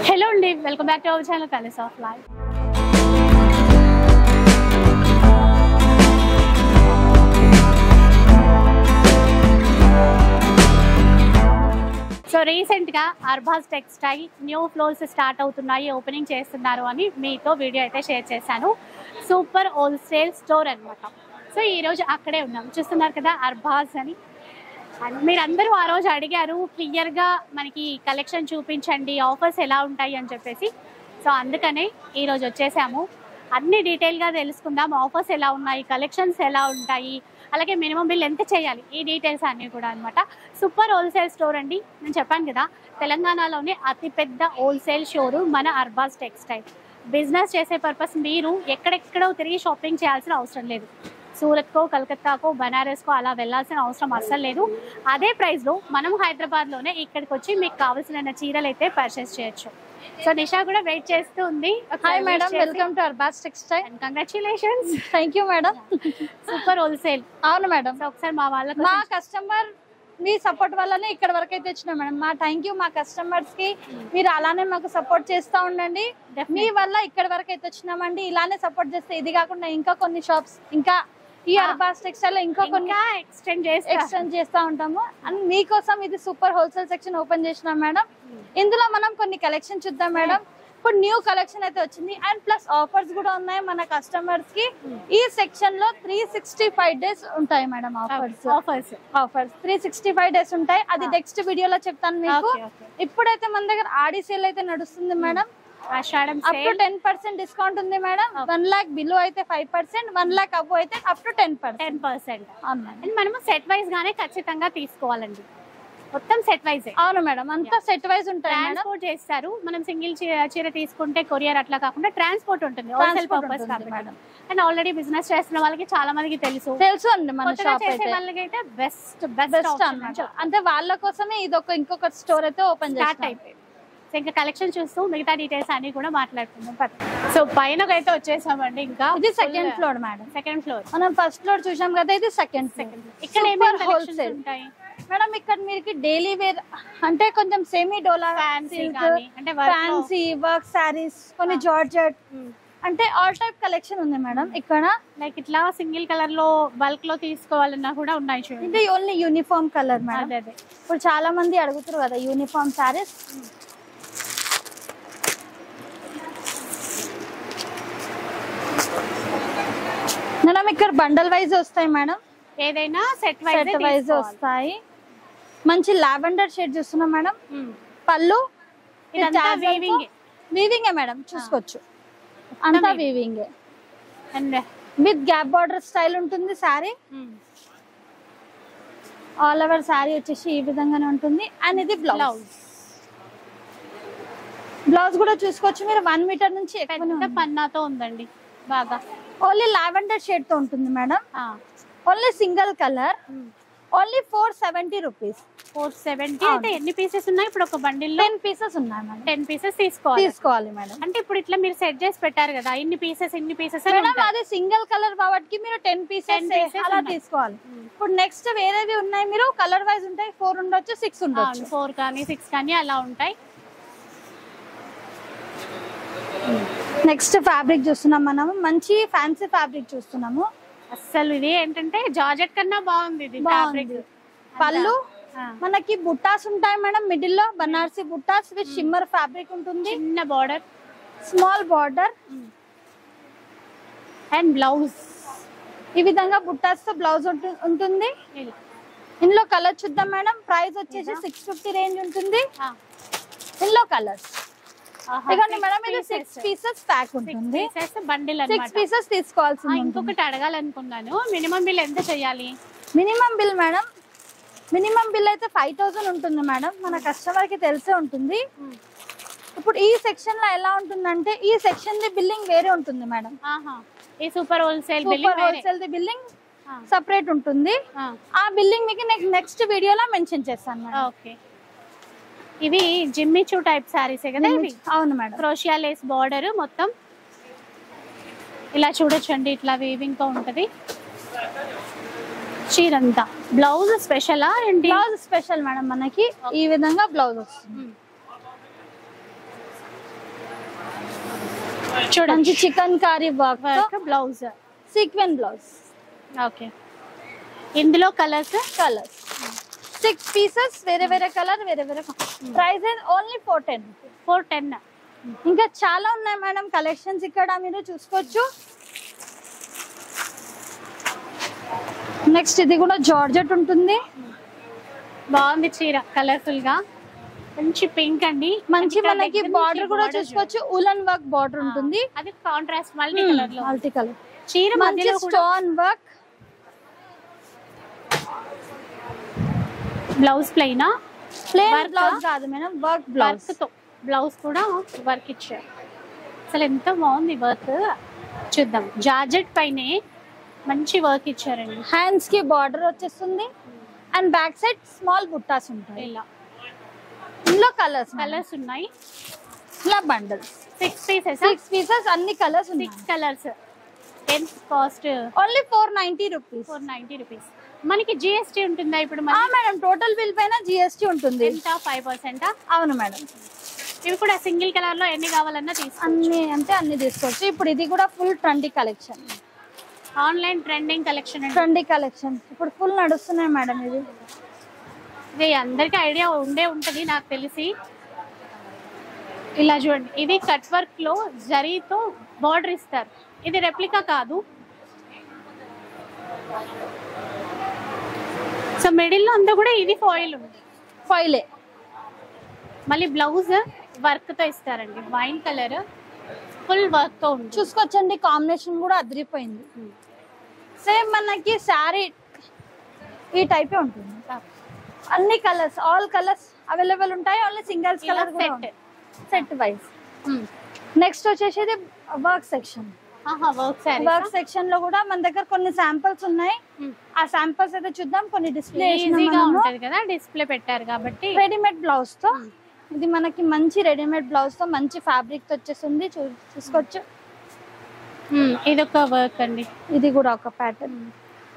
Hello and welcome back to our channel Colors of Life. So recent గా Arbaz textile new floors start అవుతున్నాయి, opening చేస్తున్నారు అని మీతో video అయితే షేర్ చేశాను. సూపర్ హోల్సేల్ స్టోర్ అన్నమాట. సో ఈ రోజు అక్కడే ఉన్నాం, చూస్తున్నారు కదా అర్బాజ్ అని. మీరందరూ ఆ రోజు అడిగారు క్లియర్ గా మనకి కలెక్షన్ చూపించండి, ఆఫర్స్ ఎలా ఉంటాయి అని చెప్పేసి. సో అందుకనే ఈ రోజు వచ్చేసాము. అన్ని డీటెయిల్ గా తెలుసుకుందాం, ఆఫర్స్ ఎలా ఉన్నాయి, కలెక్షన్స్ ఎలా ఉంటాయి, అలాగే మినిమం బిల్ ఎంత చేయాలి, ఈ డీటెయిల్స్ అన్నీ కూడా అనమాట. సూపర్ హోల్సేల్ స్టోర్ అండి. నేను చెప్పాను కదా, తెలంగాణలోనే అతిపెద్ద హోల్సేల్ షోరూమ్ మన అర్బాజ్ టెక్స్టైల్. బిజినెస్ చేసే పర్పస్ మీరు ఎక్కడెక్కడో తిరిగి షాపింగ్ చేయాల్సిన అవసరం లేదు. సూరత్కో, కలకత్తాకో, బనారస్కో అలా వెళ్ళాల్సిన అవసరం అస్సలు లేదు. అదే ప్రైస్లో మనం హైదరాబాద్లోనే ఇక్కడికి వచ్చి మీకు కావాల్సిన చీరలు అయితే పర్చేస్ చేయొచ్చు. సో నిషా కూడా వెయిట్ చేస్తూ ఉంది. Hi madam, welcome to Arbaaz textile and congratulations. Thank you madam. Super wholesale. అవును మేడం. సో ఒకసారి మా వాళ్ళకి, మా కస్టమర్ మీ సపోర్ట్ వల్లనే ఇక్కడ వరకు అయితే వచ్చినాం మేడం. మా థ్యాంక్ యూ మా కస్టమర్స్ కి. మీరు అలానే మాకు సపోర్ట్ చేస్తూ ఉండండి. మీ వల్ల ఇక్కడ వరకు అయితే వచ్చినామండి. ఇలానే సపోర్ట్ చేస్తే, ఇది కాకుండా ఇంకా కొన్ని షాప్స్, ఇంకా ఈ అర్బాజ్ టెక్స్టైల్ ఇంకా కొన్ని ఎక్స్టెండ్ చేస్తూ ఉంటాము. అండ్ మీకోసం ఇది సూపర్ హోల్సేల్ సెక్షన్ ఓపెన్ చేసినాం మేడం. ఇందులో మనం కొన్ని కలెక్షన్ చూద్దాం మేడం. ఇప్పుడు న్యూ కలెక్షన్ అయితే వచ్చింది అండ్ ప్లస్ ఆఫర్స్ కూడా ఉన్నాయి మన కస్టమర్స్ కి. ఈ సెక్షన్ లో 365 డేస్ ఉంటాయి మేడం. ఆఫర్స్ 365 డేస్ ఉంటాయి. అది నెక్స్ట్ వీడియోలో చెప్తాను మీకు. ఇప్పుడైతే మన దగ్గర ఆడి సేల్ అయితే నడుస్తుంది మేడం. అప్ టు 10% డిస్కౌంట్ ఉంది మేడం. 1 lakh బిలో అయితే 5%, 1 lakh అబో అయితే అప్ టు 10%. మనము సెట్ వైజ్ గానే ఖచ్చితంగా తీసుకోవాలండి. మొత్తం సెట్ వైజ్. అవును మేడం, అంతా సెట్ వైజ్ ఉంటాయి. ట్రాన్స్పోర్ట్ చేస్తారు. మనం సింగిల్ చీర తీసుకుంటే కొరియర్ అట్లా కాకుండా ట్రాన్స్పోర్ట్ ఉంటుంది, wholesale purpose madam. And already business చేస్తున్న వాళ్ళకి చాలా మందికి తెలుసు అండి. మన షాప్ అయితే వాళ్ళకి అయితే బెస్ట్ అన్నమాట. అంటే వాళ్ళ కోసమే ఇది ఇంకొక స్టోర్ అయితే ఓపెన్ స్టార్ట్ అయిపోయింది. ఇంకా కలెక్షన్ చూస్తూ మిగతా డీటెయిల్స్ అన్ని కూడా మాట్లాడుకుందాం. సో పైన అయితే వచ్చేసామండి. ఇంకా ఇది second floor madam. Second floor మనం ఫస్ట్ ఫ్లోర్ చూసాం కదా, ఇది సెకండ్. ఇక్కడ ఏమేమి హోల్సేల్ ఉంటాయి మేడం? ఇక్కడ మీకు డైలీ వేర్ అంటే కొంచెం సెమీ డోలా, ఫ్యాన్సీ వర్క్ సారీస్, కొన్ని జార్జెట్ అంటే ఆల్ టైప్ కలెక్షన్ ఉంది మేడం. ఇక్కడ లైక్ ఇట్లా సింగిల్ కలర్ లో బల్క్ లో తీసుకోవాలన్నా కూడా ఉన్నాయి చూడండి. ఇది ఓన్లీ యూనిఫామ్ కలర్ మేడం. అదే ఇప్పుడు చాలా మంది అడుగుతారు కదా యూనిఫామ్ సారీస్. మేడం ఇక్కడ బండల్ వైజ్ వస్తాయి మేడం. ఏదైనా సెట్ వైజ్ వస్తాయి. మంచి లావెండర్ షేడ్ చూస్తున్నాం మేడం. పళ్ళు వీవింగ్ మేడం, చూసుకోవచ్చు అంతా weaving. And with gap border style ఉంటుంది సారీ. ఆల్ ఓవర్ సారీ వచ్చేసి ఈ విధంగానే ఉంటుంది. అండ్ ఇది బ్లౌజ్ కూడా చూసుకోవచ్చు మీరు. 1 మీటర్ నుంచి ఎక్కువ పన్నాతో ఉందండి. బాగా ఓన్లీ లావెండర్ షేడ్ తో ఉంటుంది madam. Only single colour. Only 470 rupees. 470. అయితే ఎన్ని పీసెస్ ఉన్నాయి ఇప్పుడు? ఒక బండిల్ 10 పీసెస్ ఉన్నాయి మేడం. 10 పీసెస్ తీసుకోవాలి మేడం. అంటే ఇప్పుడు ఇట్లా మీరు సెట్ చేసి పెట్టారు కదా, ఇన్ని పీసెస్ మేడం. అది సింగిల్ కలర్ కాబట్టి మీరు 10 పీసెస్ అలా తీసుకోవాలి. ఇప్పుడు నెక్స్ట్ వేరేవి ఉన్నాయి, మీరు కలర్ వైజ్ ఉంటాయి. 4 ఉండొచ్చు, 6 ఉండొచ్చు. 4 కానీ 6 కానీ అలా ఉంటాయి. నెక్స్ట్ ఫ్యాబ్రిక్ చూస్తున్నాం మనం. మంచి ఫ్యాన్సీ ఫ్యాబ్రిక్ చూస్తున్నాము. అసలు ఇది ఏంటంటే జార్జెట్ కన్నా బాగుంది ఇది ఫ్యాబ్రిక్. పళ్ళు మనకి బుట్టాస్ ఉంటాయి మేడం. మిడిల్ లో బనారసి బుట్టాస్ విత్ షిమ్మర్ ఫ్యాబ్రిక్ ఉంటుంది. చిన్న border, small border and blouse ఈ విధంగా బుట్టాస్ తో బ్లౌజ్ ఉంటుంది. ఇందులో కలర్ చూద్దాం మేడం. ప్రైస్ వచ్చేసి 650 రేంజ్ ఉంటుంది. ఇందులో కలర్స్ ఇదిగోండి మేడం. ఇది 6 పీసెస్ ప్యాక్ ఉంటుంది. బండిల్ 6 పీసెస్ తీసుకోవాల్సింది. ఇంకొకటి అడగాలనుకున్నాను, మినిమం బిల్ ఎంత చేయాలి? Minimum bill madam, minimum bill అయితే 5000 ఉంటుంది మేడం. మన కస్టమర్ కి తెలిసే ఉంటుంది. ఇప్పుడు ఈ సెక్షన్ లో ఎలా ఉంటుందంటే, ఈ సెక్షన్ ది బిల్లింగ్ వేరే ఉంటుంది మేడం. ఈ super wholesale the billing separate ఉంటుంది. ఆ బిల్లింగ్ మీకు నెక్స్ట్ వీడియోలో మెన్షన్ చేస్తాను మేడం. ఓకే. ఇవి జిమ్మిచూ టైప్ సారీసే కదా ఇవి? అవును మేడం. క్రోషియా లేస్ బార్డర్ మొత్తం ఇలా చూడొచ్చండి. ఇట్లా వీవింగ్ తో ఉంటది చీరంతా. బ్లౌజ్ స్పెషలా? Blouse special madam. మనకి ఈ విధంగా బ్లౌజ్ వస్తుంది. చూడండి chikankari work work blouse sequin blouse. Okay, ఇందులో కలర్స్ 6 pieces వేరే వేరే కలర్ వేరే వేరే ప్రైస్ ఓన్లీ 410. ఇంకా చాలా ఉన్నాయి మేడం కలెక్షన్స్ ఇక్కడ మీరు చూసుకోవచ్చు. నెక్స్ట్ ఇది కూడా జార్జెట్ ఉంటుంది. బాగుంది చీర, కలర్ఫుల్ గా మంచి పింక్ అండి. మంచి మనకి బార్డర్ కూడా చూసుకోవచ్చు, ఉలన్ వర్క్ బార్డర్ ఉంటుంది. అది కాంట్రాస్ట్ మల్టీ కలర్ లో, మల్టీ కలర్ చీర మంచి stone work. Blouse plain blouse కాదు మేడం, వర్క్ బ్లౌజ్ తో బ్లౌజ్ కూడా వర్క్ ఇచ్చారు. అసలు ఎంత బాగుంది వర్క్. చూద్దాం, జార్జెట్ పైనే మంచి వర్క్ ఇచ్చారండి. హ్యాండ్స్ కి బార్డర్ వచ్చేస్తుంది అండ్ బ్యాక్ సైడ్ స్మాల్ బుట్టాస్ ఉంటాయి. ఇలా ఇందులో కలర్స్ ఉన్నాయి. ఇలా బండల్స్ 6 pieces అన్ని కలర్స్ ఉన్నాయి. 6 కలర్స్. ఎంత కాస్ట్? Only 490 rupees. 490 రూపీస్. మనకి జిఎస్టీ ఉంటుందా ఇప్పుడు? మేడం టోటల్ బిల్ పైన జిఎస్టీ ఉంటుంది. ఎంత? 5%? అవును మేడం. ఇవి కూడా సింగిల్ కలర్ లో ఎన్ని కావాలన్నా తీసుకోవచ్చు. అన్ని అంటే అన్ని తీసుకోవచ్చు. ఇప్పుడు ఇది కూడా full trendy collection, online trending collection. Trendy collection ఇప్పుడు ఫుల్ నడుస్తున్నాయి మేడం. ఇది అందరికి ఐడియా ఉండే ఉంటది నాకు తెలిసి. ఇలా చూడండి, ఇది కట్ వర్క్ లో జరీతో బార్డర్ ఇస్తారు. ఇది రెప్లికా కాదు. సో మిడిల్ లో అంతా కూడా ఇది ఫాయిల్ ఉంది. ఫాయిలే. మళ్ళీ బ్లౌజ్ వర్క్ తో ఇస్తారండి. వైన్ కలర్ ఫుల్ వర్క్ తో ఉంది. చూసుకోవచ్చండి, కాంబినేషన్ కూడా అదిరిపోయింది. సేమ్ మనకి శారీ ఈ టైపే ఉంటుంది. అన్ని కలర్స్, ఆల్ కలర్స్ అవైలబుల్ ఉంటాయి. Only singles colour set wise. Next వచ్చేసి ఇది వర్క్ సెక్షన్. వర్క్ సెక్షన్ లో కూడా మన దగ్గర కొన్ని శాంపిల్స్ ఉన్నాయి. ఆ శాంపిల్స్ అయితే చూద్దాం. కొన్ని డిస్ప్లే డిస్ప్లే పెట్టారు కాబట్టి. రెడీమేడ్ బ్లౌజ్ తో ఇది మనకి మంచి రెడీమేడ్ బ్లౌజ్ తో మంచి ఫ్యాబ్రిక్ తో వచ్చేసింది. చూసుకోవచ్చు. ఇది ఒక వర్క్ అండి. ఇది కూడా ఒక ప్యాటర్న్.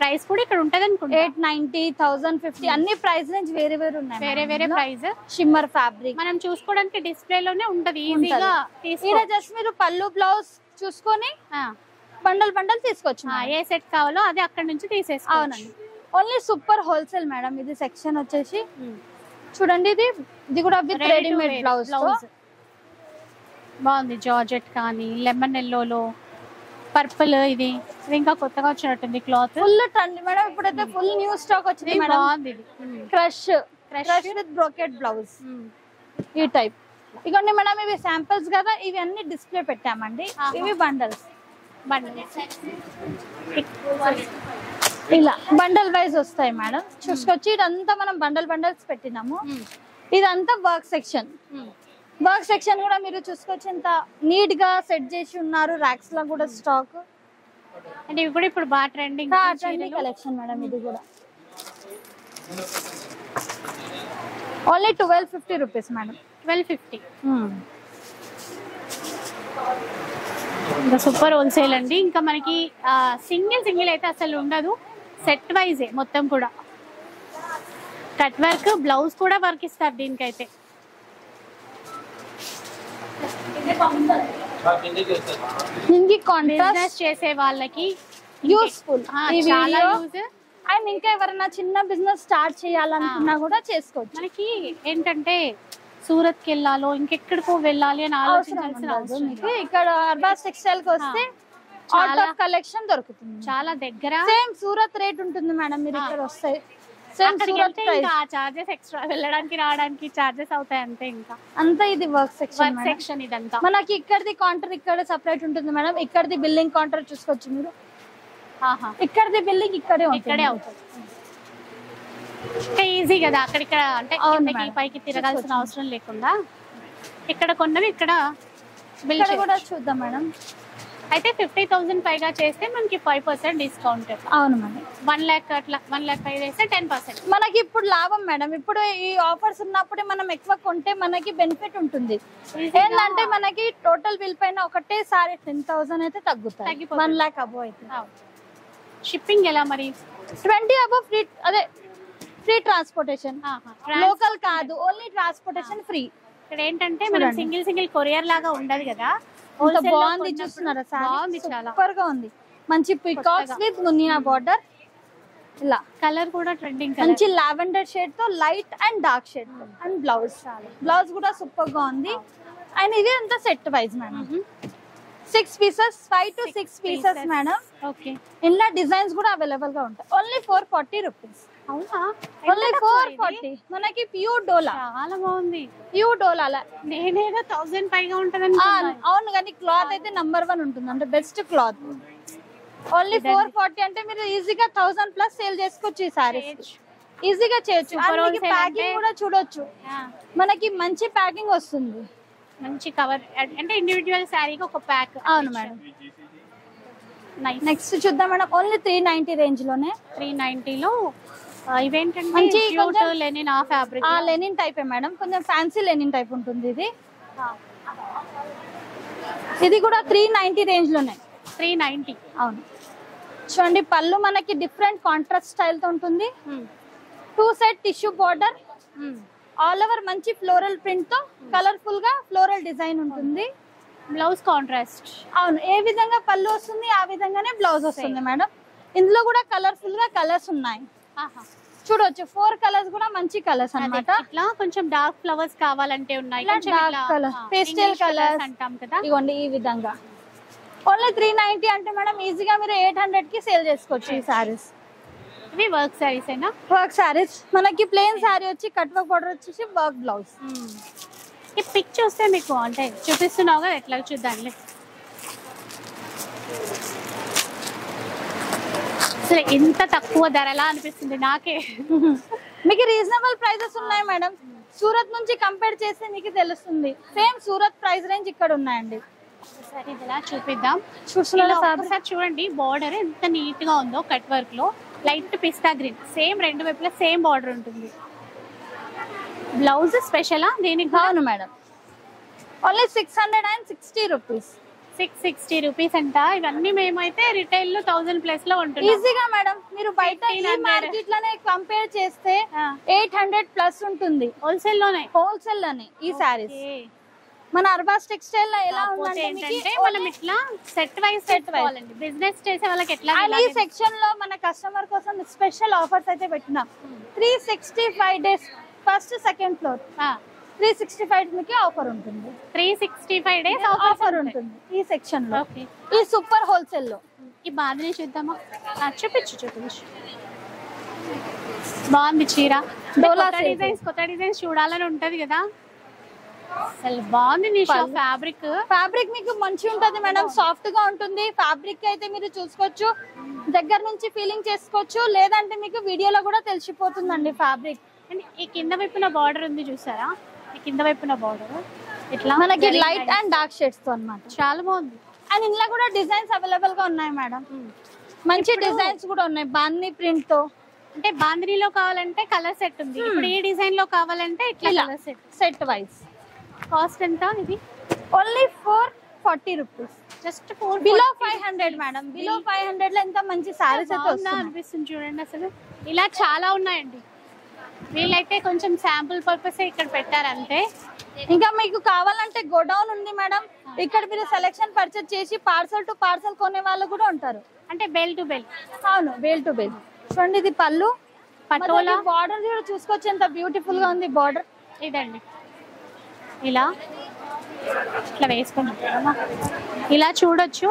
ప్రైస్ కూడా ఇక్కడ ఉంటది అనుకుంటా. 890, 1050 అన్ని ప్రైస్ రేంజ్ వేరే వేరే ఉన్నాయి. వేరే ప్రైస్. షిమ్మర్ ఫ్యాబ్రిక్ మనం చూసుకోవడానికి డిస్ప్లే లోనే ఉంటది. ఈజీగా ఇలా జస్ట్ మీరు పళ్ళు బ్లౌజ్ చూసుకొని బండల్ తీసుకోవచ్చు. ఏ సెట్ కావాలో అది అక్కడ నుంచి తీసేసుకోవచ్చు. అవునండి. Only super wholesale madam. ఇది సెక్షన్ వచ్చేసి చూడండి. ఇది కూడా విత్ రెడీమేడ్ బ్లౌజ్. బాగుంది. జార్జెట్ కానీ లెమన్ ఎల్లోలో పర్పుల్. ఇది ఇంకా కొత్తగా వచ్చినట్టుంది క్లాత్. Full trend madam. ఇప్పుడైతే ఫుల్ న్యూ స్టాక్ వచ్చింది మేడం. బాగుంది. క్రష్ విత్ బ్రోకెట్ బ్లౌజ్ ఈ టైప్. ఇవన్నీ మేడం ఇవి శాంపిల్స్ కదా, ఇవి అన్ని డిస్ప్లే పెట్టామండి. ఇవి బండల్స్ ఇలా బండల్ వైజ్ వస్తాయి మేడం. చూసుకోవచ్చు. ఇదంతా మనం బండల్స్ పెట్టినాము. ఇదంతా వర్క్ సెక్షన్. వర్క్ సెక్షన్ కూడా మీరు చూసుకోవచ్చు. ఎంత నీట్ గా సెట్ చేసి ఉన్నారు. ర్యాక్స్ లో కూడా స్టాక్. అంటే ఇవి కూడా ఇప్పుడు బాగా ట్రెండింగ్ కలెక్షన్ మేడం. ఇది కూడా ఓన్లీ 1250 రూపీస్ మేడం. 1250. ఇంకా సూపర్ హోల్సేల్ అండి. ఇంకా మనకి సింగిల్ అయితే అసలు ఉండదు. సెట్ వైజే మొత్తం కూడా. కట్ వర్క్ బ్లౌజ్ కూడా వర్క్ ఇస్తారు దీనికైతే. దీనికి కాంట్రాస్ట్ చేసే వాళ్ళకి యూస్ఫుల్. చాలా యూజ్. అండ్ ఇంకా ఎవరైనా చిన్న బిజినెస్ స్టార్ట్ చేయాలనుకున్నా కూడా చేసుకోవచ్చు. మనకి ఏంటంటే సూరత్ కి వెళ్ళాలో ఇంకెక్కడికో వెళ్ళాలి అని ఆలోచించాల్సిన అవసరం లేదు. ఇక్కడ అర్బాస్ టెక్స్టైల్ కి వస్తే ఆల్ ఆఫ్ కలెక్షన్ దొరుకుతుంది. చాలా దగ్గర. సేమ్ సూరత్ రేట్ ఉంటుంది మేడం. మీరు ఇక్కడ వస్తే చార్జెస్ ఎక్స్ట్రా వెళ్ళడానికి రావడానికి చార్జెస్ అవుతాయి అంతే. ఇంకా అంతా ఇది వర్క్ సెక్షన్. ఇదంతా మనకి ఇక్కడది కౌంటర్ ఇక్కడ సెపరేట్ ఉంటుంది మేడం. ఇక్కడది బిల్లింగ్ కౌంటర్ చూసుకోవచ్చు మీరు. ఇక్కడది బిల్లింగ్ ఇక్కడే అవుతుంది. ఈజీ కదా అక్కడిక్కడ. అంటే పైకి తిరగాల్సిన అవసరం లేకుండా ఇక్కడ కొన్నవి ఇక్కడ బిల్ కూడా చూద్దాం మేడం. అయితే 50,000 పైగా చేస్తే మనకి 5% డిస్కౌంట్. అవును మేడం. 1 lakh అట్లా 1 lakh పై చేస్తే 10%. మనకి ఇప్పుడు లాభం మేడం. ఇప్పుడు ఈ ఆఫర్స్ ఉన్నప్పుడు మనం ఎక్కువ కొంటే మనకి బెనిఫిట్ ఉంటుంది. ఏంటంటే మనకి టోటల్ బిల్ పైన ఒకటేసారి 10,000 అయితే తగ్గుతాయి. 1 lakh అబోవ్ అయితే. షిప్పింగ్ ఎలా మరి? 20 అబోవ్ ఫ్రీ. అదే ఫ్రీ ట్రాన్స్పోర్టేషన్. లోకల్ కాదు, ఓన్లీ ట్రాన్స్పోర్టేషన్ ఫ్రీ. ఇక్కడ ఏంటంటే మనం సింగిల్ కొరియర్ లాగా ఉండదు కదా. బాగుంది చూస్తున్నారా బాగుంది చాలా సూపర్ గా ఉంది మంచి పికాక్స్ విత్ మునియా బార్డర్ ఇలా కలర్ కూడా ట్రెండింగ్ మంచి లావెండర్ షేడ్ తో light and dark shade and blouse కూడా సూపర్ గా ఉంది అండ్ ఇది అంతా set wise madam 6 pieces 5 to 6 pieces madam okay ఇందులో డిజైన్స్ కూడా అవైలబుల్ గా ఉంటాయి ఓన్లీ 440 రూపీస్ అవునా ఓన్లీ 440 మనకి ప్యూర్ డోలా చాలా బాగుంది ప్యూర్ డోలా నేనేదో 1000 పైగా ఉంటదని అవును కానీ క్లాత్ అయితే నంబర్ 1 ఉంటుంది అంటే బెస్ట్ క్లాత్ ఓన్లీ 440 అంటే మీరు ఈజీగా 1000 ప్లస్ సేల్ చేసుకోవచ్చు ఈ సారీస్ ఈజీగా చేయొచ్చు మనకి ప్యాకింగ్ కూడా చూడొచ్చు మనకి మంచి ప్యాకింగ్ వస్తుంది మంచి కవర్ అంటే ఇండివిడ్యువల్ సారీకి ఒక ప్యాక్ అవును మేడం నెక్స్ట్ చూద్దాం మేడం ఓన్లీ 390 రేంజ్ లోనే 390 లో ఇవేంటంటే మంచి లెనిన్ ఆ ఫ్యాబ్రిక్ లెనిన్ టైప్ మేడం కొంచెం ఫ్యాన్సీ లెనిన్ టైప్ ఉంటుంది ఇది కూడా 390 రేంజ్ లోనే 390 అవును చూడండి పళ్ళు మనకి డిఫరెంట్ కాంట్రాస్ట్ స్టైల్ తో ఉంటుంది 2 set tissue border all over మంచి ఫ్లోరల్ ప్రింట్ తో కలర్ఫుల్ గా ఫ్లోరల్ డిజైన్ ఉంటుంది బ్లౌజ్ కాంట్రాస్ట్ అవును ఏ విధంగా పళ్ళు వస్తుంది ఆ విధంగానే బ్లౌజ్ వస్తుంది మేడం ఇందులో కూడా కలర్ఫుల్ గా కలర్స్ ఉన్నాయి చూడొచ్చు 4 కలర్స్ కూడా మంచి కలర్స్ అన్నమాట ఇట్లా కొంచెం డార్క్ ఫ్లవర్స్ కావాలంటే ఉన్నాయి కొంచెం డార్క్ కలర్ పేస్టల్ కలర్స్ అంటాం కదా ఇగోండి ఈ విధంగా ఓన్లీ 390 అంటే మేడం ఈజీగా మీరు 800 కి సేల్ చేసుకోవచ్చు ఈ సారీస్ ఇవి వర్క్ సారీస్ ఏనా వర్క్ సారీస్ మనకి ప్లెయిన్ సారీ వచ్చి కట్ వర్క్ బార్డర్ వచ్చేసి వర్క్ బ్లౌజ్ ఈ పిక్ చూస్తే మీకు అంటే చూపిస్తున్నావు కదా ఎట్లా చూద్దాంలే అసలు ఎంత తక్కువ ధరలా అనిపిస్తుంది నాకే మీకు రీజనబుల్ ప్రైజెస్ ఉన్నాయి మేడం సూరత్ నుంచి కంపేర్ చేస్తే మీకు తెలుస్తుంది సేమ్ సూరత్ ప్రైస్ రేంజ్ ఇక్కడ ఉన్నాయండి సరే ఇలా చూపిద్దాం చూస్తున్నారు చూడండి బార్డర్ ఎంత నీట్ గా ఉందో కట్ వర్క్ లో లైట్ పిస్తా గ్రీన్ సేమ్ రెండు వైపులా సేమ్ బార్డర్ ఉంటుంది బ్లౌజ్ స్పెషలా దీనికి అవును మేడం ఓన్లీ 660 రూపీస్ 660 రూపీస్ అంట ఇవన్నీ మేమైతే రిటైల్ లో 1000 ప్లస్ లో ఉంటుంది ఈజీగా మేడం మీరు బయట మార్కెట్ లోనే కంపేర్ చేస్తే 800 ప్లస్ ఉంటుంది హోల్సేల్ లోనే ఈ సారీస్ మన అర్బాస్ టెక్స్టైల్ లో ఎలా ఉందంటే మనం ఇట్లా సెట్ వైస్ బిజినెస్ చేసే వాళ్ళకి ఎట్లా ఈ సెక్షన్ లో మన కస్టమర్ కోసం స్పెషల్ ఆఫర్స్ అయితే పెట్టినాం 365 డేస్ ఫస్ట్ సెకండ్ ఫ్లోర్ 365 మీకు ఆఫర్ ఉంటుంది 365 డేస్ ఆఫర్ ఉంటుంది ఈ సెక్షన్ లో ఈ సూపర్ హోల్సేల్ లో ఈ బాధని చూద్దామా చూపించు బాగుంది చీర కొత్త డిజైన్స్ చూడాలని ఉంటది కదా అసలు బాగుంది నిషా ఫ్యాబ్రిక్ మీకు మంచి ఉంటది మేడం సాఫ్ట్ గా ఉంటుంది ఫ్యాబ్రిక్ అయితే మీరు చూసుకోవచ్చు దగ్గర నుంచి ఫీలింగ్ చేసుకోవచ్చు లేదంటే మీకు వీడియోలో కూడా తెలిసిపోతుందండి ఫ్యాబ్రిక్ ఈ కింద వైపున బార్డర్ ఉంది చూసారా ఈ కింద వైపున బార్డర్ ఇట్లా మనకి లైట్ అండ్ డార్క్ షేడ్స్ తో అన్నమాట చాలా బాగుంది అండ్ ఇందులో కూడా డిజైన్స్ అవైలబుల్ గా ఉన్నాయి మేడం మంచి డిజైన్స్ కూడా ఉన్నాయి బాందిని ప్రింట్ తో అంటే బాందినిలో కావాలంటే కలర్ సెట్ ఉంది ఇప్పుడు ఈ డిజైన్ లో కావాలంటే ఇట్లా కలర్ సెట్ వైస్ కాస్ట్ ఎంత ఇది only 440 rupees just below 500 madam below 500 లో ఎంత మంచి సారీస్ అయితే వస్తుంది అనిపిస్తుంది చూడండి అసలు ఇలా చాలా ఉన్నాయండి వీళ్ళైతే కొంచెం శాంపుల్ పర్పస్ ఇక్కడ పెట్టారంటే ఇంకా మీకు కావాలంటే గోడౌన్ ఉంది మేడం ఇక్కడ మీరు సెలెక్షన్ పర్చేస్ చేసి పార్సల్ టు పార్సల్ కొనే వాళ్ళు కూడా ఉంటారు అంటే బెల్ టు బెల్ అవును బెల్ టు బెల్ చూడండి ఇది పళ్ళు పటోలా బార్డర్ కూడా చూసుకోవచ్చు ఎంత బ్యూటిఫుల్ గా ఉంది బార్డర్ ఇదండి ఇలా ఇట్లా వేసుకుంటాం ఇలా చూడొచ్చు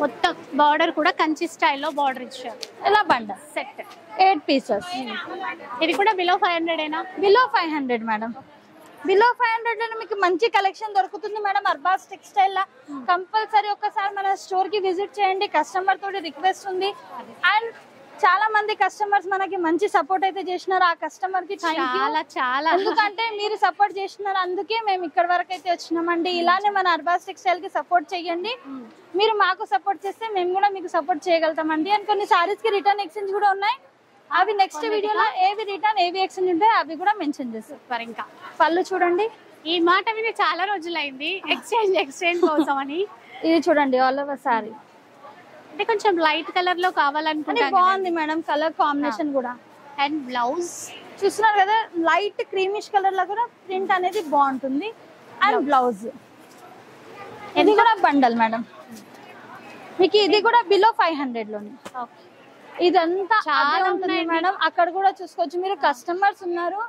మొత్తం బార్డర్ కూడా కంచి స్టైల్లో బార్డర్ ఇచ్చారు ఇలా బండ సెట్ 8 పీసెస్ ఇది కూడా బిలో 500 ఏనా బిలో 500 మేడం బిలో 500 లో మీకు మంచి కలెక్షన్ దొరుకుతుంది మేడం అర్బాస్ టెక్స్టైల్ లా కంపల్సరీ ఒకసారి మన స్టోర్ కి విజిట్ చేయండి కస్టమర్ తోటి రిక్వెస్ట్ ఉంది అండ్ చాలా మంది కస్టమర్స్ మనకి మంచి సపోర్ట్ అయితే చేసినారు ఆ కస్టమర్ కి చాలా ఎందుకంటే మీరు సపోర్ట్ చేసినారు అందుకే మేము ఇక్కడ వరకు అయితే వచ్చినామండి ఇలానే మన అర్బాస్ టెక్స్టైల్ కి సపోర్ట్ చేయండి మీరు మాకు సపోర్ట్ చేస్తే మేము కూడా మీకు సపోర్ట్ చేయగలుగుతామండి అండ్ కొన్ని సారీస్ కి రిటర్న్ ఎక్స్చేంజ్ కూడా ఉన్నాయి అవి నెక్స్ట్ వీడియోలో ఏవి రిటర్న్ ఏవి ఎక్స్చేంజ్ ఉంటాయి అవి కూడా మెన్షన్ చేస్తారు ఇంకా పళ్ళు చూడండి ఈ మాట విని చాలా రోజులైంది ఎక్స్చేంజ్ కోసం అని ఇది చూడండి ఆల్ ఓవర్ సారీ అంటే కొంచెం లైట్ కలర్ లో కావాలనుకుంటున్నాను బాగుంది మేడం కలర్ కాంబినేషన్ కూడా అండ్ బ్లౌజ్ చూస్తున్నారు కదా లైట్ క్రీమిష్ కలర్ లో కూడా ప్రింట్ అనేది బాగుంటుంది అండ్ బ్లౌజ్ ఇది కూడా బండల్ మేడం, మీకు ఇది కూడా బిలో 500 లోనే. ఇదంతా చాలా ఉంటుంది మేడం. అక్కడ కూడా చూసుకోవచ్చు మీరు. కస్టమర్స్ ఉన్నారు,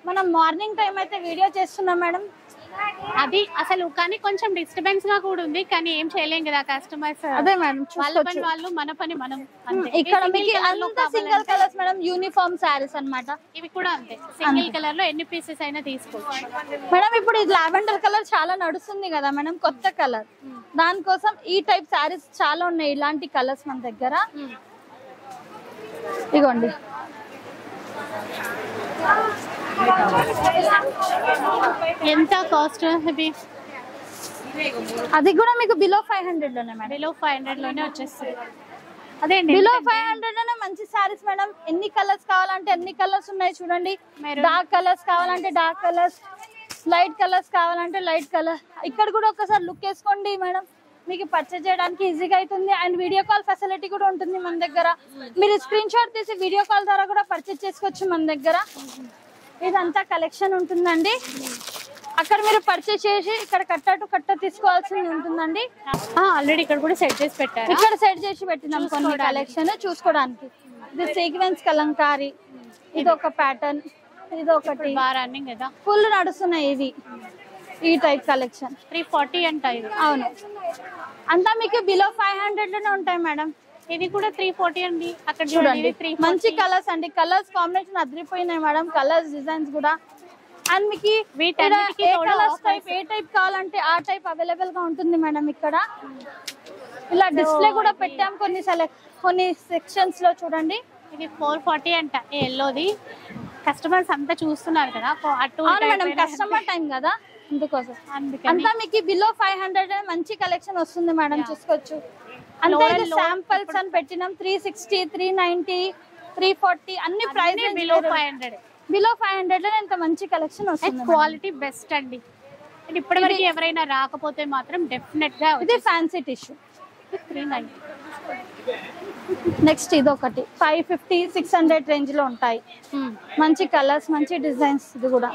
మనం మార్నింగ్ టైం అయితే వీడియో చేస్తున్నాం మేడం. అది అసలు కానీ కొంచెం డిస్టర్బెన్స్ గా కూడా ఉంది, కానీ ఏం చేయలేం కదా కస్టమర్స్. అదే మేడం, వాళ్ళ పని వాళ్ళు, మన పని మనం. ఇక్కడ మీకు అంతా single colours madam, uniform saris అన్నమాట. ఇవి కూడా అంతే, సింగిల్ కలర్ లో ఎన్ని పీసెస్ అయినా తీసుకోవచ్చు మేడం. ఇప్పుడు ఇది లావెండర్ కలర్ చాలా నడుస్తుంది కదా మేడం, కొత్త కలర్. దానికోసం ఈ టైప్ సారీస్ చాలా ఉన్నాయి, ఇలాంటి కలర్స్ మన దగ్గర. ఇగోండి, ఎంత కాస్ట్? అది కూడా మీకు బిలో 500 లోనే మేడం. బిలో 500 లోనే వచ్చేస్తుంది. అదే బిలో 500 లోనే మంచి సారీస్ మేడం. ఎన్ని కలర్స్ కావాలంటే ఎన్ని కలర్స్ ఉన్నాయి చూడండి. డార్క్ కలర్స్ కావాలంటే డార్క్ కలర్స్, లైట్ కలర్స్ కావాలంటే లైట్ కలర్. ఇక్కడ కూడా ఒకసారి లుక్ వేసుకోండి మేడం, మీకు పర్చేజ్ చేయడానికి ఈజీగా అవుతుంది. అండ్ వీడియో కాల్ ఫెసిలిటీ కూడా ఉంటుంది మన దగ్గర. మీరు స్క్రీన్ షాట్ తీసి వీడియో కాల్ ద్వారా కూడా పర్చేజ్ చేసుకోవచ్చు మన దగ్గర. ఇదంతా కలెక్షన్ ఉంటుందండి. అక్కడ మీరు పర్చేజ్ చేసి ఇక్కడ కట్ట తీసుకోవాల్సింది ఉంటుందండి. ఆల్రెడీ ఇక్కడ కూడా సెట్ చేసి పెట్టారు. ఇక్కడ సెట్ చేసి పెట్టినాం కొన్ని కలెక్షన్ చూసుకోవడానికి. ఇది సీక్వెన్స్ కలంకారీ, ఇది ఒక ప్యాటర్న్, ఇది ఒకటి రన్నింగ్ కదా, ఫుల్ నడుస్తున్నాయి ఇవి. ఈ టైప్ కలెక్షన్ 340 అంట ఇది. అవును, అంతా మీకు బిలో 500 లోనే ఉంటాయి మేడం. ఇది కూడా 340 అండి. అక్కడ చూడండి మంచి కలర్స్ అండి, కలర్స్ కాంబినేషన్ అదిరిపోయినాయి మేడం. కలర్స్ డిజైన్స్ కూడా. అండ్ మీకు ఏ టైప్ కావాలంటే ఆ టైప్ అవైలబుల్ గా ఉంటుంది మేడం. ఇక్కడ ఇలా డిస్ప్లే కూడా పెట్టాం కొన్ని సెక్షన్స్ లో. చూడండి, ఇది 440 అంట ఎల్లోది. కస్టమర్స్ అంతా చూస్తున్నారు కదా, మేడం కస్టమర్ టైం కదా, అందుకోసం. అంతా మీకు బిలో 500 మంచి కలెక్షన్ వస్తుంది మేడం, చూసుకోవచ్చు. అంటే శాంపుల్స్ అని పెట్టినాం. 360, 390, 340 అన్ని ప్రైస్ బిలో 500. బిలో 500 లో ఎంత మంచి కలెక్షన్ వస్తుంది. క్వాలిటీ బెస్ట్ అండి. ఇప్పటి వరకు ఎవరైనా రాకపోతే మాత్రం డెఫినెట్ గా. ఇది ఫ్యాన్సీ టిష్యూ 390. నెక్స్ట్ ఇది ఒకటి 550, 600 రేంజ్ లో ఉంటాయి. మంచి కలర్స్, మంచి డిజైన్స్. ఇది కూడా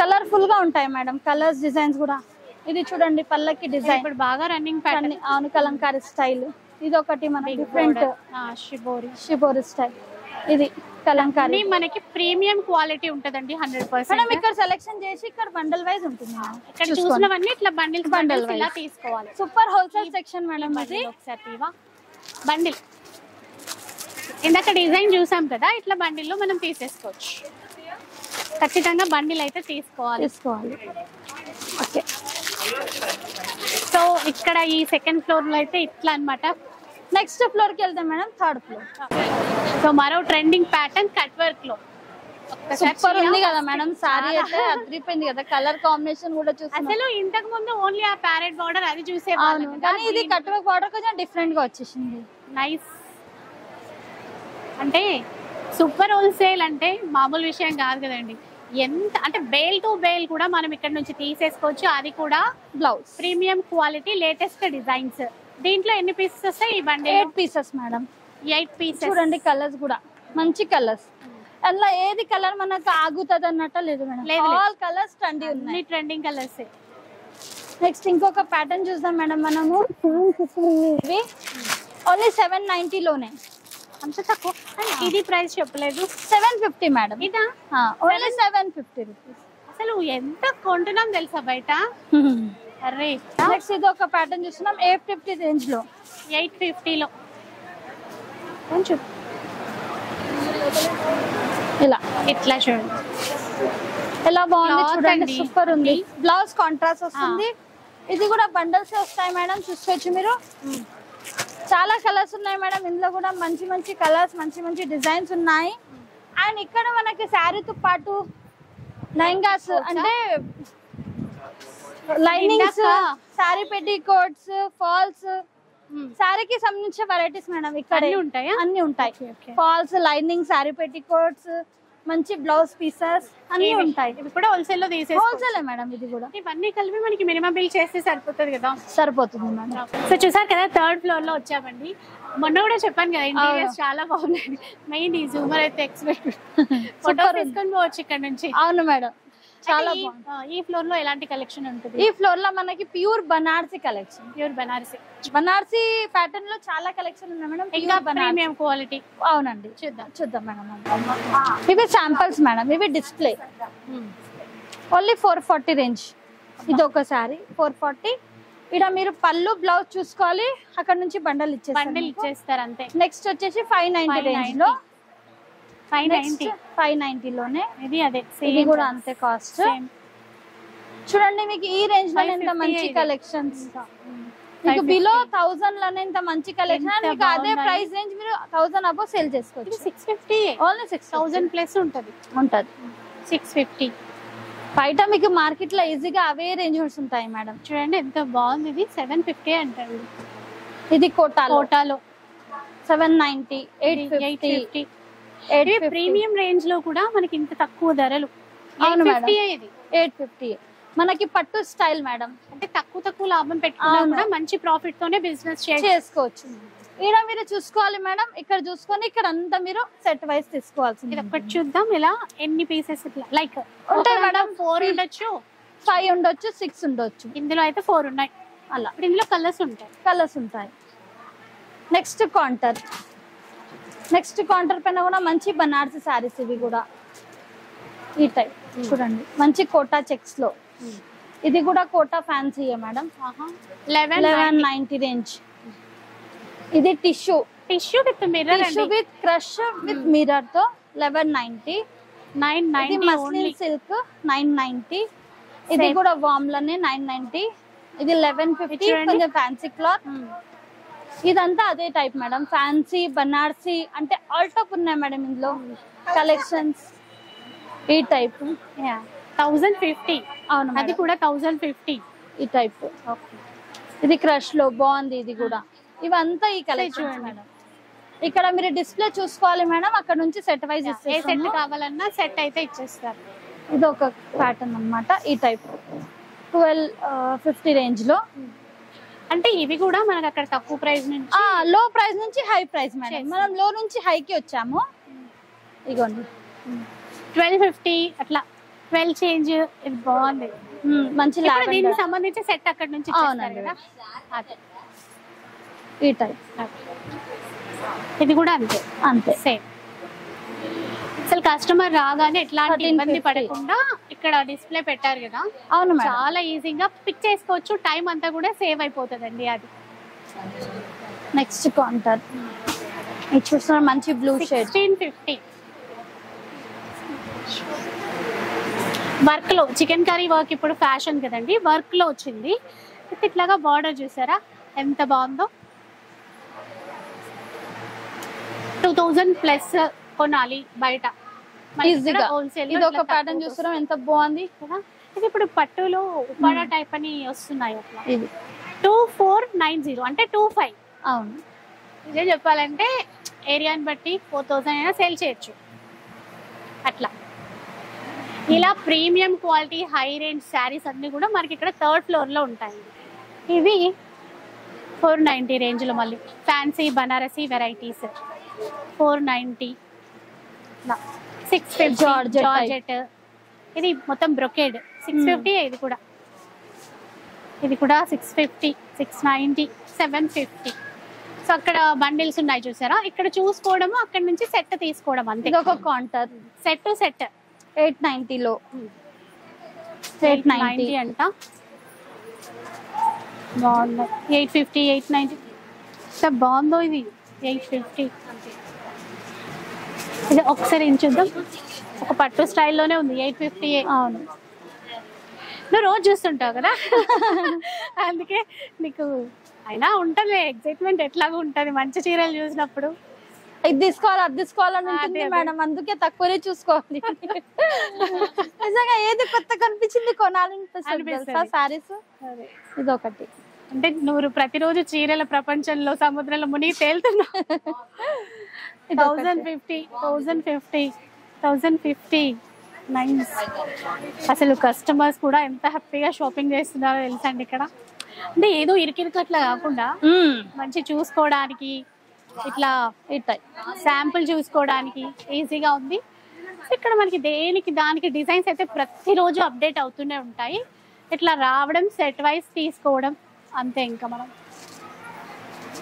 కలర్ఫుల్ గా ఉంటాయి మేడం, కలర్స్ డిజైన్స్ కూడా. ఇది చూడండి పల్లకి డిజైన్, ఇప్పుడు బాగా రన్నింగ్ ప్యాటర్న్. అవును, కలంకారీ స్టైల్. ఇది ఒకటి మన డిఫరెంట్ షిబోరి స్టైల్. ఇది కలంకారీ మనకి ప్రీమియం క్వాలిటీ ఉంటదండి 100%. మేడం ఇక్కడ సెలెక్షన్ చేసి ఇక్కడ బండల్ వైజ్ ఉంటుంది. ఇక్కడ చూసినవన్నీ ఇట్లా బండిల్ ఇలా తీసుకోవాలి. Super wholesale section madam. ఇది ఒకసారి బండిల్ ఇందాక డిజైన్ చూసాం కదా, ఇట్లా బండిల్లో మనం తీసేసుకోవచ్చు. ఖచ్చితంగా బండిల్ అయితే తీసుకోవాలి. ఓకే, సో ఇక్కడ ఈ సెకండ్ ఫ్లోర్ లో అయితే ఇట్లా అన్నమాట. నెక్స్ట్ ఫ్లోర్ కి వెళ్తాం మేడం, థర్డ్ ఫ్లోర్. సో మరో ట్రెండింగ్ ప్యాటర్న్ కట్ వర్క్ లో సూపర్ ఉంది కదా మేడం. సారీ అయితే అదిరిపోయింది కదా, కలర్ కాంబినేషన్ కూడా చూసాం. అసలు ఇంతకు ముందు ఓన్లీ ఆ ప్యారెట్ బార్డర్ అది చూసేవాళ్ళం, కానీ ఇది కట్ వర్క్ బార్డర్ కొంచెం డిఫరెంట్ గా వచ్చేసింది. నైస్. అంటే సూపర్ హోల్సేల్ అంటే మామూలు విషయం కాదు కదండి. ఎంత అంటే బేల్ టు బేల్ కూడా మనం ఇక్కడ నుంచి తీసేసుకోవచ్చు. అది కూడా blouse premium quality, latest designs. దీంట్లో ఎన్ని పీసెస్ వస్తాయి ఈ బండి? 8 పీసెస్ మేడం. 8 పీసెస్. చూడండి కలర్స్ కూడా మంచి కలర్స్. అందులో ఏది కలర్ మనకు ఆగుతుంది అన్నట్టు లేదు మేడం, ఆల్ కలర్స్ ట్రెండీ ఉన్నాయి, ట్రెండింగ్ కలర్స్. నెక్స్ట్ ఇంకొక ప్యాటర్న్ చూద్దాం మేడం మనము. ఓన్లీ 790 లోనే. అంత తక్కువ? ఇది ప్రైస్ చెప్పలేదు. 750 మేడం. ఇదా? Only 750 rupees. అసలు ఎంత కొంటున్నాం తెలుసా బయట. అరే నెక్స్ట్ ఇది ఒక ప్యాటర్న్ చూస్తున్నాం 850 రేంజ్ లో. 850 లో కొంచెం ఇలా ఇట్లా చూడండి, ఎలా బాగుంది చూడండి, సూపర్ ఉంది. బ్లౌజ్ కాంట్రాస్ట్ వస్తుంది. ఇది కూడా బండల్స్ వస్తాయి మేడం, చూసుకోవచ్చు మీరు. చాలా కలర్స్ ఉన్నాయి మేడం ఇందులో కూడా. మంచి మంచి కలర్స్, మంచి మంచి డిజైన్స్ ఉన్నాయి. అండ్ ఇక్కడ మనకి శారీతో పాటు లెహంగాస్ అంటే లైనింగ్స్, శారీ పెట్టి కోట్స్, ఫాల్స్, శారీకి సంబంధించిన వెరైటీస్ మేడం ఇక్కడ ఉంటాయా? అన్ని ఉంటాయి. ఫాల్స్, లైనింగ్, శారీ పెట్టి కోట్స్, మంచి బ్లౌజ్ పీసెస్ అన్ని ఉంటాయి. ఇవి కూడా హోల్సేల్ లో తీసేసి. హోల్సేల్ మేడం ఇది కూడా. ఇవన్నీ కలిపి మనకి మినిమం బిల్ చేస్తే సరిపోతుంది కదా. సరిపోతుంది మేడం. సో చూసారు కదా, థర్డ్ ఫ్లోర్ లో వచ్చామండి. మొన్న కూడా చెప్పాను కదా ఇంటీరియర్స్ చాలా బాగున్నాయి. మెయిన్ ఈ జూమర్ అయితే ఎక్స్పెక్ట్ ఫోటో తీసుకొని పోవచ్చు ఇక్కడ నుంచి. అవును మేడం, చాలా ఈ- బాగుంది. ఈ ఫ్లోర్ లో ఎలాంటి కలెక్షన్ ఉంటుంది? ఈ ఫ్లోర్ లో మనకి pure Banarasi collection, pure Banarasi, Banarasi pattern లో చాలా కలెక్షన్ ఉన్నాయి మేడం. ఇంకా ప్యూర్ బనారసి. Premium quality. అవునండి, చూద్దాం. చూద్దాం మేడం. ఇవి శాంపిల్స్ మేడం, ఇవి డిస్ప్లే. Only 440 range. ఇది ఒక సారీ 440. ఇక్కడ మీరు పళ్ళు బ్లౌజ్ చూసుకోవాలి, అక్కడ నుంచి బండల్ బండిల్ ఇచ్చేస్తారు అంతే. నెక్స్ట్ వచ్చేసి 590 రేంజ్ లో, 590. 590 లోనే ఇది అదే ఇది కూడా అంతే కాస్ట్. చూడండి మీకు ఈ రేంజ్ లో ఎంత 550 మంచి ఇది. కలెక్షన్స్, మీకు బిలో 1000 లోనే ఇంత మంచి కలెక్షన్. ఎంత మీకు అదే బాగున్నాయి. ప్రైస్ రేంజ్ మీరు 1000 అబౌవ్ సేల్ చేసుకోవచ్చు. 650, ఓన్లీ 1000 ప్లస్ ఉంటుంది. ఉంటది. 650. బయట మీకు మార్కెట్ లో ఈజీగా అవే రేంజెస్ ఉంటాయి మేడం. చూడండి ఎంత బాగుంది. ఇది 750 అంటారు. ఇది కోటాలో కోటాలో 790, 850, 850. 850. ప్రీమియం రేంజ్ లో కూడా మనకి ఇంత తక్కువ ధరలు. అవును మేడం. 850 ఇది 850. మనకి పట్టు స్టైల్ మేడం, అంటే తక్కువ లాభం పెట్టుకున్నా అవును. కూడా మంచి ప్రాఫిట్ తోనే బిజినెస్ చేసుకోవచ్చు. ఇక్కడ మీరు చూసుకోవాలి మేడం, ఇక్కడ చూసుకొని ఇక్కడ అంతా మీరు సెట్ వైస్ తీసుకోవాల్సింది. ఇది ఒకటి చూద్దాం. ఇలా ఎన్ని పీసెస్ ఇట్లా లైక్ ఉంటాయి మేడం. 4 ఉండొచ్చు, 5 ఉండొచ్చు, 6 ఉండొచ్చు, ఇందులో అయితే 4 ఉన్నాయి. అలా ఇప్పుడు ఇందులో కలర్స్ ఉంటాయి. కలర్స్ ఉంటాయి. నెక్స్ట్ కౌంటర్, నెక్స్ట్ కౌంటర్ పైన కూడా మంచి బనారసి సారీస్. ఇవి కూడా ఈ టైప్ చూడండి, మంచి కోటా చెక్స్ లో. ఇది కూడా కోటా ఫ్యాన్సీయే మేడం. 1190 రేంజ్. ఇది tissue, tissue with mirror tissue అండి. విత్ క్రష్ విత్ మిర్రర్ తో 1190. ఇది 990 మస్లిన్ ఓన్లీ. సిల్క్ 990. ఇది కూడా వామ్ లోనే 990. ఇది 1150. చూడండి. కొంచెం ఫ్యాన్సీ క్లాత్. ఇదంతా అదే టైప్ మేడం, ఫ్యాన్సీ బనార్సీ అంటే ఆల్ టాప్ ఉన్నాయి మేడం ఇందులో కలెక్షన్స్. ఈ టైప్ 1050. అవును అది మేడం, కూడా 1050. ఈ టైప్. ఇది క్రష్ లో బాగుంది. ఇది కూడా ఇవంతా ఈ కలెక్షన్ చూడండి. మేడం. ఇక్కడ మీరు డిస్ప్లే చూసుకోవాలి మేడం, అక్కడ నుంచి సెట్ వైజ్ ఏ సెట్ ఇస్తాము. కావాలన్నా సెట్ అయితే ఇచ్చేస్తారు. ఇది ఒక ప్యాటర్న్ అన్నమాట. ఈ టైప్ 1250 రేంజ్ లో. అంటే ఇవి కూడా మనకు అక్కడ తక్కువ ప్రైస్ నుంచి లో ప్రైస్ నుంచి హై ప్రైస్ మేడం. మనం లో నుంచి హైకి వచ్చాము. ఇగోండి 1250 అట్లా 12 చేంజ్. ఇది బాగుంది. మంచి ఇప్పుడు లావెండర్. దీనికి సంబంధించి సెట్ అక్కడ నుంచి ఇచ్చేస్తారు అవునండి. కదా. అదే ఈ టైప్ ఇది కూడా అంతే అంతే. సేమ్. అసలు కస్టమర్ రాగానే ఎట్లాంటి 1350. ఇబ్బంది పడకుండా ఇక్కడ డిస్ప్లే పెట్టారు కదా, అవును మేడం. చాలా ఈజీగా పిక్ చేసుకోవచ్చు. టైం అంతా కూడా సేవ్ అయిపోతుందండి. అది నెక్స్ట్ కౌంటర్ ఇది చూస్తున్నారు, మంచి బ్లూ షేడ్. 1650. వర్క్ లో చికెన్ కర్రీ వర్క్ ఇప్పుడు ఫ్యాషన్ కదండి, వర్క్ లో వచ్చింది. ఇట్లాగా బార్డర్ చూసారా ఎంత బాగుందో. 2000 ప్లస్ కొనాలి బయట ఈజీగా. హోల్సేల్. ఇది ఒక ప్యాటర్న్ చూస్తున్నాం, ఎంత బాగుంది కదా. ఇది ఇప్పుడు పట్టులో ఉపాడా టైప్ అని వస్తున్నాయి అట్లా. ఇది 2490 అంటే 25. అవును. ఇదే చెప్పాలంటే ఏరియాని బట్టి 4000 అయినా సేల్ చేయొచ్చు అట్లా. ఇలా premium quality high range saris అన్ని కూడా మనకి ఇక్కడ 3rd ఫ్లోర్ లో ఉంటాయి. ఇవి 490 రేంజ్ లో మళ్ళీ fancy Banarasi varieties 490. 650 Georgette georgette. ఇది మొత్తం బ్రొకేడ్ 650. ఇది కూడా 650, 690, 750. సో అక్కడ బండిల్స్ ఉన్నాయి చూసారా, ఇక్కడ చూసుకోవడము అక్కడ నుంచి సెట్ తీసుకోవడం అంతే. ఇది ఒక కౌంటర్ సెట్ 890 లో. 890 అంట. బాగుంది. 850, 890 ఎంత బాగుందో ఇది. 850. ఇది ఒకసారి ఏం చూద్దాం. ఒక పట్టు స్టైల్లోనే ఉంది. 850. అవును. నువ్వు రోజు చూస్తుంటావు కదా అందుకే నీకు అయినా ఉంటుంది ఎక్సైట్మెంట్. ఎట్లాగో ఉంటుంది మంచి చీరలు చూసినప్పుడు. ఇది తీసుకోవాలి, అది తీసుకోవాలని ఉంటుంది అదే. మేడం, అందుకే తక్కువనే చూసుకోవాలి. నిజంగా ఏది కొత్త కనిపించింది కొనాలనిపిస్తుంది అనిపిస్తుంది. సారీస్. ఇది ఒకటి. అంటే నువ్వు ప్రతిరోజు చీరల ప్రపంచంలో సముద్రంలో మునిగి తేలుతున్నావు. 1050, 1050, 1050. నైస్. అసలు కస్టమర్స్ కూడా ఎంత హ్యాపీగా షాపింగ్ చేస్తున్నారో తెలుసండి ఇక్కడ. అంటే ఏదో ఇరికిరికి అట్లా కాకుండా మంచి చూసుకోవడానికి, ఇట్లా శాంపుల్ చూసుకోవడానికి ఈజీగా ఉంది. ఇక్కడ మనకి దేనికి దానికి డిజైన్స్ అయితే ప్రతిరోజు అప్డేట్ అవుతూనే ఉంటాయి. ఇట్లా రావడం, సెట్ వైస్ తీసుకోవడం అంతే. ఇంకా మనం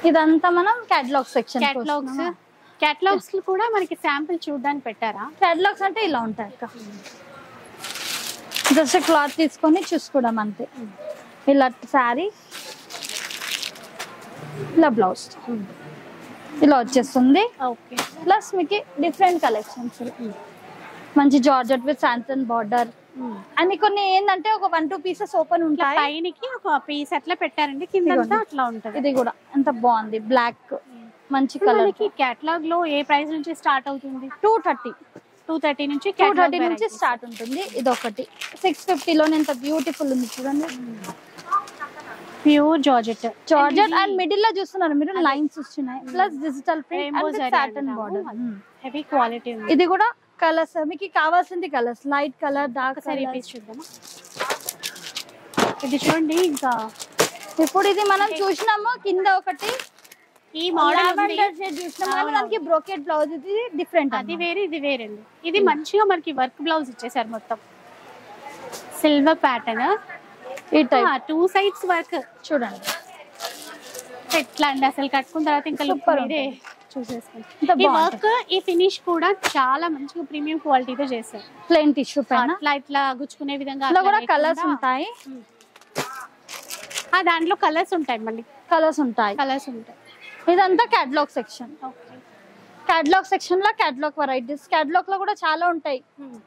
ఇదంతా మనం కేటలాగ్ సెక్షన్. కేటలాగ్స్ కూడా మనకి శాంపిల్ చూడడానికి పెట్టారా? కేటలాగ్స్ అంటే ఇలా ఉంటాయి అక్క, జస్ట్ క్లాత్ తీసుకొని చూసుకోవడం అంతే. ఇలా శారీ, ఇలా బ్లౌజ్ ఇలా వచ్చేస్తుంది. ఓకే, ప్లస్ మీకు డిఫరెంట్ కలెక్షన్స్, మంచి జార్జెట్ విత్ శాంటన్ బార్డర్ అని కొన్ని ఏంటంటే ఒక 1-2 పీసెస్ ఓపెన్ ఉంటాయి. పైనకి ఒక పీస్ అట్లా పెట్టారండి, కింద అట్లా ఉంటది. ఇది కూడా ఎంత బాగుంది, బ్లాక్ మంచి కలర్. కేటలాగ్ లో ఏ ప్రైస్ నుంచి స్టార్ట్ అవుతుంది? 230 నుంచి స్టార్ట్ ఉంటుంది. ఇది ఒకటి 650 లో ఎంత బ్యూటిఫుల్ ఉంది చూడండి, ప్యూర్ జార్జెట్ అండ్ మిడిల్ లో చూస్తున్నారు మీరు లైన్స్ వస్తున్నాయి, plus digital print and Satan border, heavy quality ఉంది. ఇది కూడా కలర్స్ మీకు కావాల్సింది కలర్స్, లైట్ కలర్, డార్క్ సరే పీస్ చూద్దామా? ఇది చూడండి. ఇంకా ఇప్పుడు ఇది మనం చూసినాము కింద ఒకటి ఈ మోడల్ చూసినాము, దానికి బ్రోకెట్ బ్లౌజ్, ఇది డిఫరెంట్, అది వేరే ఇది వేరే అండి. ఇది మంచిగా మనకి వర్క్ బ్లౌజ్ ఇచ్చేసారు, మొత్తం సిల్వర్ ప్యాటర్న్, ఈ టైప్ 2 సైడ్స్ వర్క్ చూడండి ఎట్లా అండి అసలు. కట్టుకున్న తర్వాత ఇంకా సూపర్ చూసేసుకోండి. ఈ వర్క్, ఈ ఫినిష్ కూడా చాలా మంచిగా ప్రీమియం క్వాలిటీతో చేశారు. ప్లెయిన్ టిష్యూ పైన ఇట్లా గుచ్చుకునే విధంగా కూడా కలర్స్ ఉంటాయి. దాంట్లో కలర్స్ ఉంటాయి, మళ్ళీ కలర్స్ ఉంటాయి. ఇదంతా కేటలాగ్ సెక్షన్. కేటలాగ్ సెక్షన్ లో కేటలాగ్ వెరైటీస్, కేటలాగ్ లో కూడా చాలా ఉంటాయి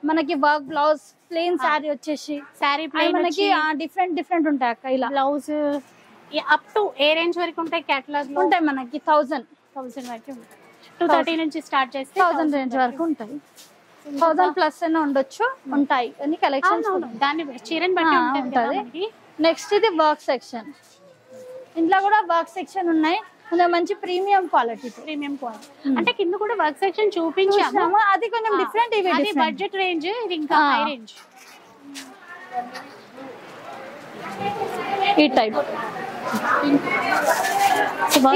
మనకి. వర్క్ బ్లౌజ్, ప్లెయిన్ శారీ వచ్చేసి శారీ ప్లెయిన్ మనకి డిఫరెంట్ ఉంటాయి అక్క. ఇలా blouse up to A range వరకు ఉంటాయి కేటలాగ్ లో? ఉంటాయి మనకి 1000 వరకు ఉంటాయి. 230 నుంచి స్టార్ట్ చేస్తే 1000 రేంజ్ వరకు ఉంటాయి. 1000 ప్లస్ అయినా ఉండొచ్చు, ఉంటాయి అన్ని కలెక్షన్స్. దాన్ని చీరని బట్టి ఉంటుంది. నెక్స్ట్ ఇది వర్క్ సెక్షన్. ఇంట్లో కూడా వర్క్ సెక్షన్ ఉన్నాయి, మంచి ప్రీమియం క్వాలిటీ. అంటే కింద కూడా వర్క్ సెక్షన్ చూపించాము, అది కొంచెం డిఫరెంట్. ఇది బడ్జెట్ రేంజ్, ఇది ఇంకా హై రేంజ్. ఈ టైప్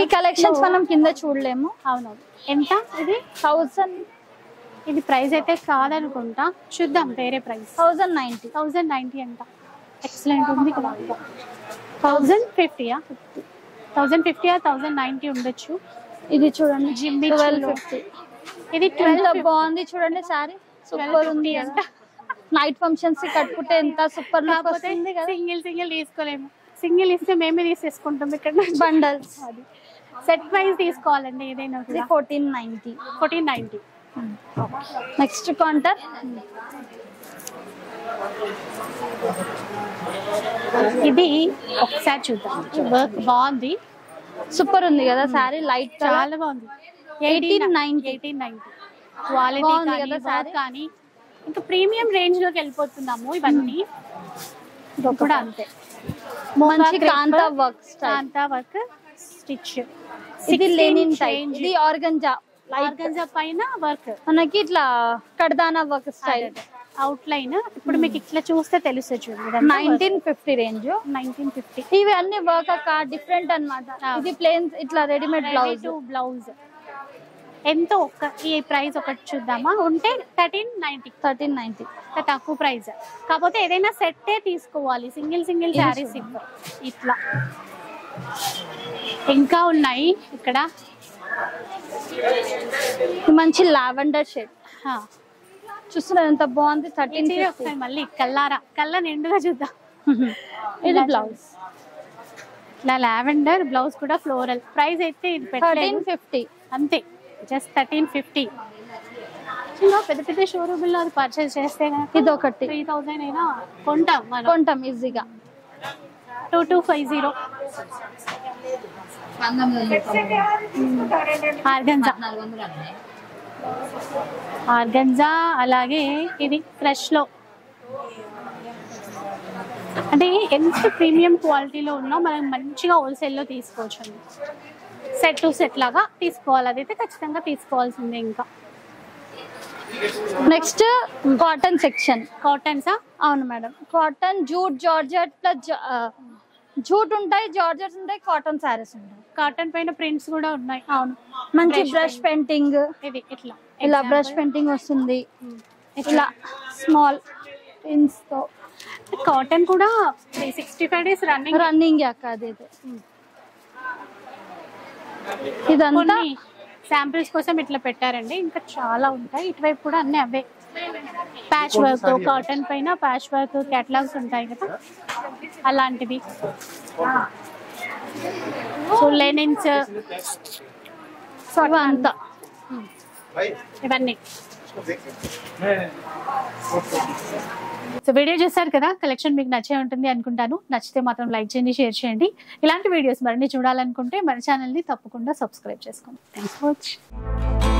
ఈ కలెక్షన్స్ మనం కింద చూడలేము. అవునవును. ఎంత ఇది? 1000. ఇది ప్రైస్ అయితే కాదనుకుంటా, చూద్దాం వేరే ప్రైస్. 1090 అంట. ఎక్సలెంట్ ఉంది కదా. 1050 1090 ఉండొచ్చు. ఇది చూడండి, జిమ్మి 1250. ఇది 12 బాగుంది చూడండి, సారీ సూపర్ ఉంది అంట. నైట్ ఫంక్షన్స్ కి కట్టుకుంటే ఎంత సూపర్ లుక్ వస్తుంది కదా. సింగిల్ తీసుకోలేము, సింగిల్ ఇస్తే మేమే తీసేసుకుంటాం ఇక్కడ. బండల్స్ సెట్ వైజ్ తీసుకోవాలండి ఏదైనా. 1490. Next counter. ఇది ఒకసారి చూద్దాం, వర్క్ బాగుంది, సూపర్ ఉంది కదా సారీ. లైట్ చాలా బాగుంది. 1890 క్వాలిటీ కానీ ఇంకా ప్రీమియం రేంజ్ లోకి వెళ్ళిపోతున్నాము. ఇవన్నీ కూడా అంతే. మంచి కాంతా వర్క్ స్టిచ్. ఇది లెనిన్ టైప్, ఇది ఆర్గంజా పైన వర్క్ మనకి ఇట్లా కడదానా వర్క్ స్టైల్ అవుట్ లైన్. ఇప్పుడు మీకు ఇట్లా చూస్తే తెలుస్తుంది చూడండి. 1950 రేంజ్. 1950. ఇవి అన్ని వర్క్ అక్క, డిఫరెంట్ అన్నమాట. ఇది ప్లేన్ ఇట్లా రెడీమేడ్ బ్లౌజ్. ఎంతో ఈ ప్రైస్ ఒకటి చూద్దామా? ఉంటే 1390. తక్కువ ప్రైస్. కాకపోతే ఏదైనా సెట్టే తీసుకోవాలి, సింగిల్ శారీస్ ఇట్లా. ఇంకా ఉన్నాయి ఇక్కడ. మంచి లావెండర్ షేడ్ చూస్తున్నారు, ఎంత బాగుంది. 1350. మళ్ళీ కళ్ళ నిండుగా చూద్దాం. ఇది బ్లౌజ్, ఇలా లావెండర్ బ్లౌజ్ కూడా ఫ్లోరల్. ప్రైస్ అయితే ఇది 1350 అంతే, జస్ట్ 1350. పెద్ద షోరూమ్ లో అది పర్చేస్ చేస్తే ఇది ఒకటి 3000 అయినా కొంటాం ఈజీగా. 2250. ఆర్గంజా. అలాగే ఇది ఫ్రెష్ లో, అంటే ఎంత ప్రీమియం క్వాలిటీలో ఉన్నా మనం మంచిగా హోల్సేల్ లో తీసుకోవచ్చు అండి. సెట్ టు సెట్ లాగా తీసుకోవాలి, అదైతే ఖచ్చితంగా తీసుకోవాల్సిందే. ఇంకా నెక్స్ట్ కాటన్ సెక్షన్. కాటన్సా? అవును మేడం. Cotton, jute, georgette plus jute ఉంటాయి, జార్జెట్స్ ఉంటాయి, కాటన్ సారీస్ ఉంటాయి. కాటన్ పైన ప్రింట్స్ కూడా ఉన్నాయి. అవును, మంచి బ్రష్ పెయింటింగ్. ఇది ఇట్లా ఇలా బ్రష్ పెయింటింగ్ వస్తుంది. ఇట్లా స్మాల్ పిన్స్ తో కాటన్ కూడా 365 days రన్నింగ్ అక్క అది ఇదంతా శాంపిల్స్ కోసం ఇట్లా పెట్టారండి. ఇంకా చాలా ఉంటాయి ఇటువైపు కూడా అన్ని అవే ప్యాచ్ వర్క్ కాటన్ పైన ప్యాచ్ వర్క్ కేటలాగ్స్ ఉంటాయి కదా అలాంటివి. సో లెనిన్స్ అంతా ఇవన్నీ. సో వీడియో చూసారు కదా, కలెక్షన్ మీకు నచ్చే ఉంటుంది అనుకుంటాను. నచ్చితే మాత్రం లైక్ చేయండి, షేర్ చేయండి. ఇలాంటి వీడియోస్ మరిన్ని చూడాలనుకుంటే మన ఛానల్ని తప్పకుండా సబ్స్క్రైబ్ చేసుకోండి. Thanks for watching.